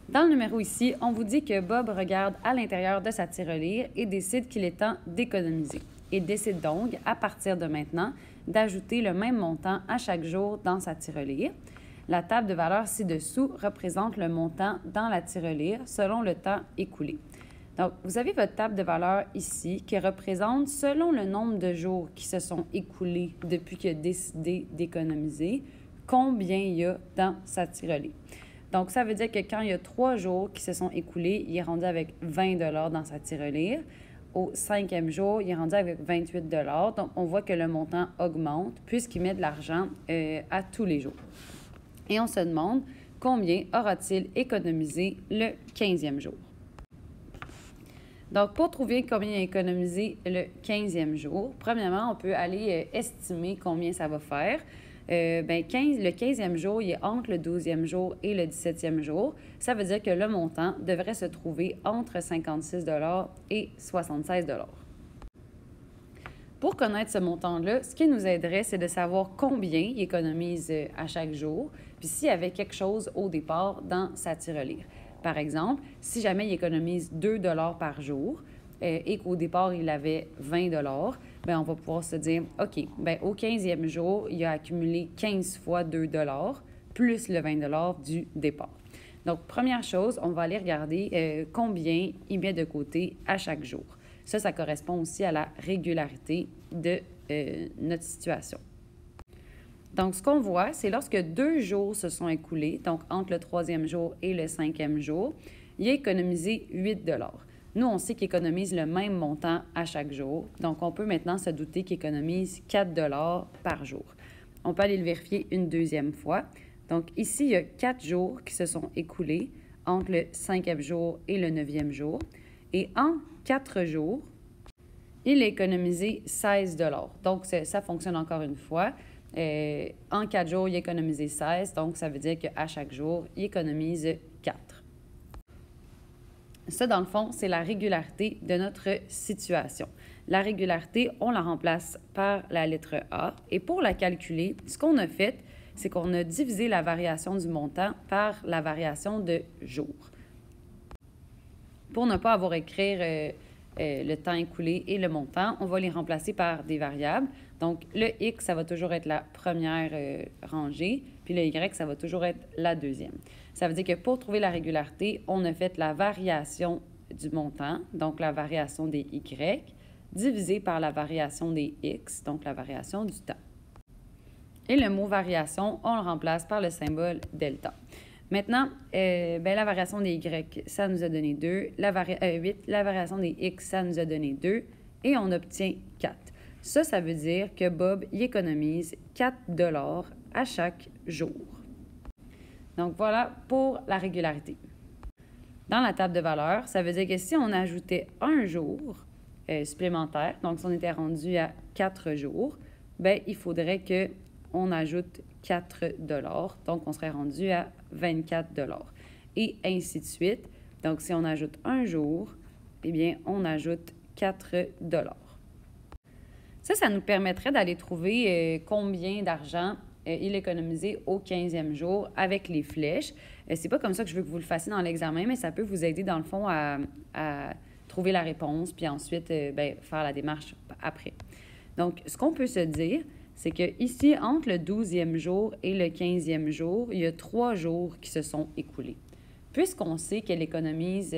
Dans le numéro ici, on vous dit que Bob regarde à l'intérieur de sa tirelire et décide qu'il est temps d'économiser. Il décide donc, à partir de maintenant, d'ajouter le même montant à chaque jour dans sa tirelire. La table de valeur ci-dessous représente le montant dans la tirelire selon le temps écoulé. Donc, vous avez votre table de valeur ici qui représente, selon le nombre de jours qui se sont écoulés depuis qu'il a décidé d'économiser, combien il y a dans sa tirelire. Donc, ça veut dire que quand il y a 3 jours qui se sont écoulés, il est rendu avec 20 $ dans sa tirelire. Au 5e jour, il est rendu avec 28 $. Donc, on voit que le montant augmente puisqu'il met de l'argent à tous les jours. Et on se demande combien aura-t-il économisé le 15e jour. Donc, pour trouver combien il a économisé le 15e jour, premièrement, on peut aller estimer combien ça va faire. Le 15e jour, il est entre le 12e jour et le 17e jour. Ça veut dire que le montant devrait se trouver entre 56 $ et 76 $. Pour connaître ce montant-là, ce qui nous aiderait, c'est de savoir combien il économise à chaque jour, puis s'il y avait quelque chose au départ dans sa tirelire. Par exemple, si jamais il économise 2 $ par jour et qu'au départ, il avait 20 $, bien, on va pouvoir se dire, OK, bien, au 15e jour, il a accumulé 15 fois 2 $ plus le 20 $ du départ. Donc, première chose, on va aller regarder combien il met de côté à chaque jour. Ça correspond aussi à la régularité de notre situation. Donc, ce qu'on voit, c'est lorsque 2 jours se sont écoulés, donc entre le 3e jour et le 5e jour, il a économisé 8 $. Nous, on sait qu'il économise le même montant à chaque jour, donc on peut maintenant se douter qu'il économise 4 $ par jour. On peut aller le vérifier une deuxième fois. Donc, ici, il y a 4 jours qui se sont écoulés entre le 5e jour et le 9e jour. Et en 4 jours, il a économisé 16 $. Donc, ça fonctionne encore une fois. En 4 jours, il a économisé 16, donc ça veut dire qu'à chaque jour, il économise 4. Ça, dans le fond, c'est la régularité de notre situation. La régularité, on la remplace par la lettre A. Et pour la calculer, ce qu'on a fait, c'est qu'on a divisé la variation du montant par la variation de jours. Pour ne pas avoir à écrire le temps écoulé et le montant, on va les remplacer par des variables. Donc, le X, ça va toujours être la première rangée, puis le Y, ça va toujours être la deuxième. Ça veut dire que pour trouver la régularité, on a fait la variation du montant, donc la variation des Y, divisé par la variation des X, donc la variation du temps. Et le mot variation, on le remplace par le symbole delta. Maintenant, la variation des Y, ça nous a donné 2. 8, la variation des X, ça nous a donné 2. Et on obtient 4. Ça veut dire que Bob y économise 4 $ à chaque jour. Donc, voilà pour la régularité. Dans la table de valeur, ça veut dire que si on ajoutait un jour supplémentaire, donc si on était rendu à 4 jours, bien, il faudrait qu'on ajoute 4 $. Donc, on serait rendu à 24 $. Et ainsi de suite. Donc, si on ajoute un jour, eh bien, on ajoute 4 $. Ça nous permettrait d'aller trouver combien d'argent il a économisé au 15e jour avec les flèches. C'est pas comme ça que je veux que vous le fassiez dans l'examen, mais ça peut vous aider, dans le fond, à trouver la réponse, puis ensuite, faire la démarche après. Donc, ce qu'on peut se dire, c'est qu'ici, entre le 12e jour et le 15e jour, il y a 3 jours qui se sont écoulés. Puisqu'on sait qu'il économise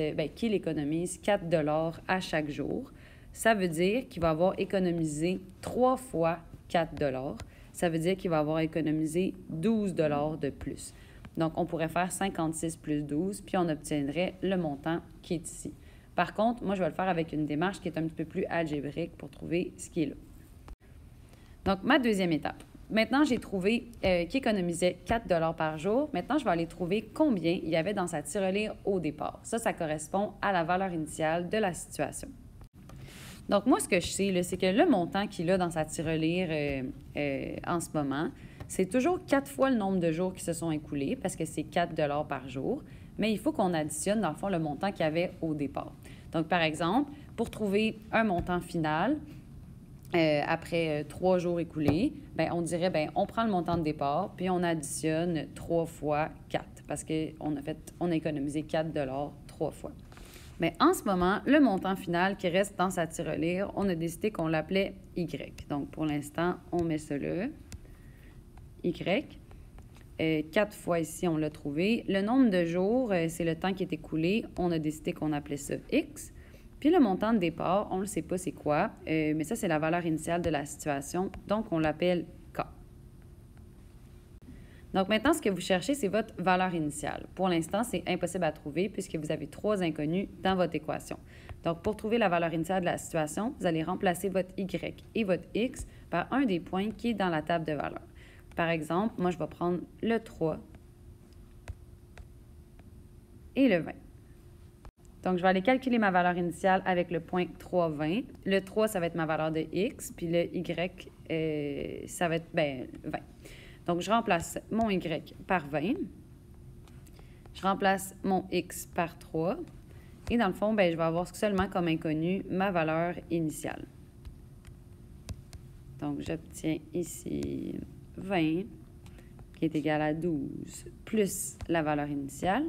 4 $ à chaque jour, ça veut dire qu'il va avoir économisé 3 fois 4 $. Ça veut dire qu'il va avoir économisé 12 $ de plus. Donc, on pourrait faire 56 plus 12, puis on obtiendrait le montant qui est ici. Par contre, moi, je vais le faire avec une démarche qui est un petit peu plus algébrique pour trouver ce qui est là. Donc, ma deuxième étape. Maintenant, j'ai trouvé qu'il économisait 4 $ par jour. Maintenant, je vais aller trouver combien il y avait dans sa tirelire au départ. Ça correspond à la valeur initiale de la situation. Donc, moi, ce que je sais, c'est que le montant qu'il a dans sa tirelire en ce moment, c'est toujours 4 fois le nombre de jours qui se sont écoulés parce que c'est 4 $ par jour. Mais il faut qu'on additionne, dans le fond, le montant qu'il y avait au départ. Donc, par exemple, pour trouver un montant final, après 3 jours écoulés, on dirait, on prend le montant de départ, puis on additionne 3 fois 4. parce qu'on a économisé 4 3 fois. Mais en ce moment, le montant final qui reste dans sa tirelire, on a décidé qu'on l'appelait Y. Donc, pour l'instant, on met ça là. Y. 4 fois ici, on l'a trouvé. Le nombre de jours, c'est le temps qui est écoulé. On a décidé qu'on appelait ça X. Puis le montant de départ, on ne le sait pas c'est quoi, mais ça, c'est la valeur initiale de la situation. Donc, on l'appelle K. Donc, maintenant, ce que vous cherchez, c'est votre valeur initiale. Pour l'instant, c'est impossible à trouver puisque vous avez 3 inconnus dans votre équation. Donc, pour trouver la valeur initiale de la situation, vous allez remplacer votre Y et votre X par un des points qui est dans la table de valeurs. Par exemple, moi, je vais prendre le 3 et le 20. Donc, je vais aller calculer ma valeur initiale avec le point 3,20. Le 3, ça va être ma valeur de X, puis le Y, ça va être 20. Donc, je remplace mon Y par 20. Je remplace mon X par 3. Et dans le fond, je vais avoir seulement comme inconnu ma valeur initiale. Donc, j'obtiens ici 20, qui est égal à 12, plus la valeur initiale.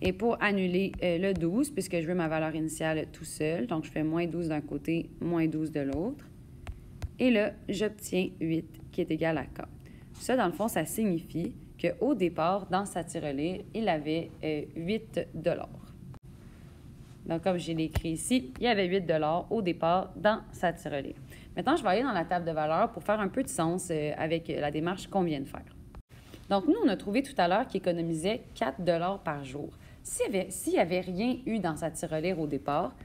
Et pour annuler le 12, puisque je veux ma valeur initiale tout seul, donc je fais moins 12 d'un côté, moins 12 de l'autre. Et là, j'obtiens 8, qui est égal à K. Ça, dans le fond, ça signifie qu'au départ, dans sa tirelire, il avait 8 $. Donc, comme je l'ai écrit ici, il y avait 8 $ au départ dans sa tirelire. Maintenant, je vais aller dans la table de valeurs pour faire un peu de sens avec la démarche qu'on vient de faire. Donc, nous, on a trouvé tout à l'heure qu'il économisait 4 $ par jour. S'il n'y avait rien eu dans sa tirelire au départ,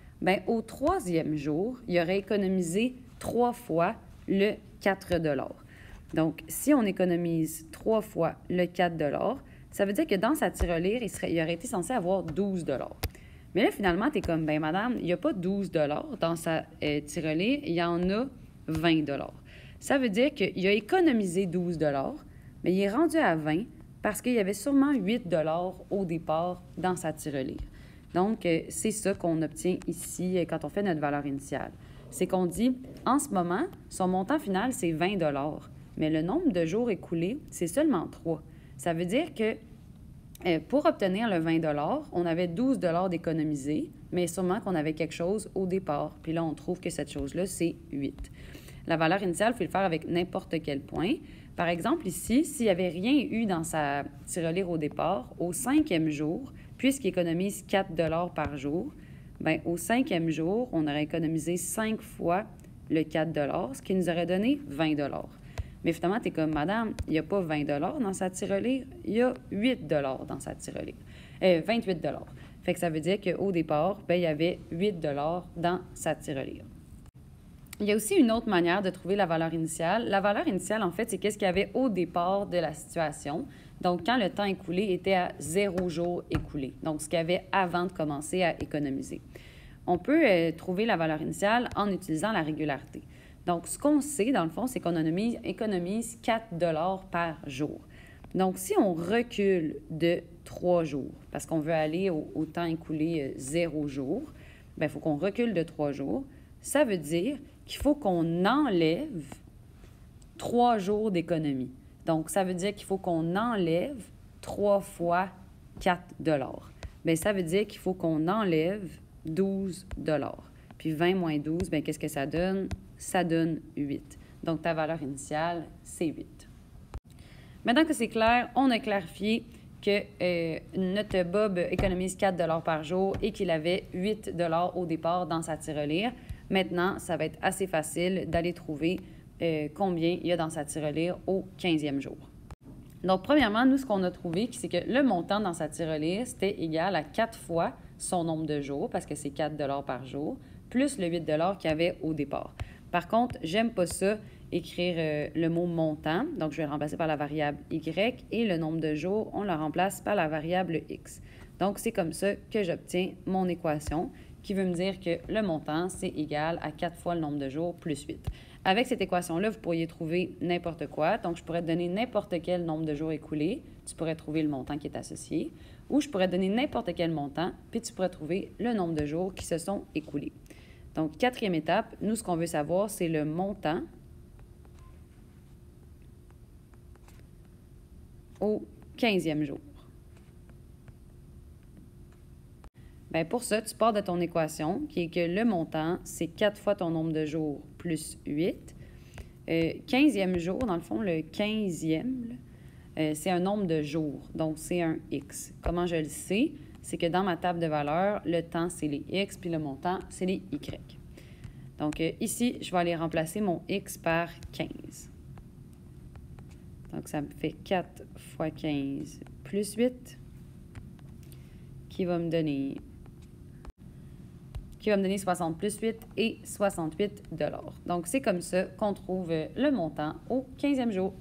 au 3e jour, il aurait économisé 3 fois le 4 $. Donc, si on économise 3 fois le 4 $, ça veut dire que dans sa tirelire, il aurait été censé avoir 12 $. Mais là, finalement, tu es comme, madame, il n'y a pas 12 $ dans sa tirelire, il y en a 20 $. Ça veut dire qu'il a économisé 12 $, mais il est rendu à 20 parce qu'il y avait sûrement 8 $ au départ dans sa tirelire. Donc, c'est ça qu'on obtient ici quand on fait notre valeur initiale. C'est qu'on dit, en ce moment, son montant final, c'est 20 $, mais le nombre de jours écoulés, c'est seulement 3. Ça veut dire que pour obtenir le 20 $, on avait 12 $ d'économiser, mais sûrement qu'on avait quelque chose au départ. Puis là, on trouve que cette chose-là, c'est 8. La valeur initiale, il faut le faire avec n'importe quel point. Par exemple, ici, s'il n'y avait rien eu dans sa tirelire au départ, au 5e jour, puisqu'il économise 4 $ par jour, au 5e jour, on aurait économisé 5 fois le 4 $, ce qui nous aurait donné 20 $. Mais finalement, tu es comme, madame, il n'y a pas 20 $ dans sa tirelire, il y a 8 $ dans sa tirelire. 28 $. Fait que ça veut dire qu'au départ, il y avait 8 $ dans sa tirelire. Il y a aussi une autre manière de trouver la valeur initiale. La valeur initiale, en fait, c'est qu'est-ce qu'il y avait au départ de la situation. Donc, quand le temps écoulé était à 0 jours écoulé. Donc, ce qu'il y avait avant de commencer à économiser. On peut trouver la valeur initiale en utilisant la régularité. Donc, ce qu'on sait, dans le fond, c'est qu'on économise 4 $ par jour. Donc, si on recule de 3 jours, parce qu'on veut aller au temps écoulé 0 jours, il faut qu'on recule de 3 jours. Ça veut dire qu'il faut qu'on enlève 3 jours d'économie. Donc, ça veut dire qu'il faut qu'on enlève 3 fois 4 $. Bien, ça veut dire qu'il faut qu'on enlève 12 $. Puis 20 moins 12, qu'est-ce que ça donne? Ça donne 8. Donc, ta valeur initiale, c'est 8. Maintenant que c'est clair, on a clarifié que notre Bob économise 4 $ par jour et qu'il avait 8 $ au départ dans sa tirelire. Maintenant, ça va être assez facile d'aller trouver combien il y a dans sa tirelire au 15e jour. Donc, premièrement, nous, ce qu'on a trouvé, c'est que le montant dans sa tirelire, c'était égal à 4 fois son nombre de jours, parce que c'est 4 $ par jour, plus le 8 $ qu'il y avait au départ. Par contre, j'aime pas ça, écrire le mot montant. Donc, je vais le remplacer par la variable Y et le nombre de jours, on le remplace par la variable X. Donc, c'est comme ça que j'obtiens mon équation qui veut me dire que le montant, c'est égal à 4 fois le nombre de jours plus 8. Avec cette équation-là, vous pourriez trouver n'importe quoi. Donc, je pourrais te donner n'importe quel nombre de jours écoulés. Tu pourrais trouver le montant qui est associé. Ou je pourrais te donner n'importe quel montant, puis tu pourrais trouver le nombre de jours qui se sont écoulés. Donc, 4e étape, nous, ce qu'on veut savoir, c'est le montant au 15e jour. Bien, pour ça, tu pars de ton équation qui est que le montant, c'est 4 fois ton nombre de jours plus 8. 15e jour, dans le fond, le 15e, c'est un nombre de jours, donc c'est un X. Comment je le sais? C'est que dans ma table de valeurs, le temps, c'est les X, puis le montant, c'est les Y. Donc ici, je vais aller remplacer mon X par 15. Donc ça me fait 4 fois 15 plus 8, qui va me donner 60 plus 8 et 68 $. Donc c'est comme ça qu'on trouve le montant au 15e jour.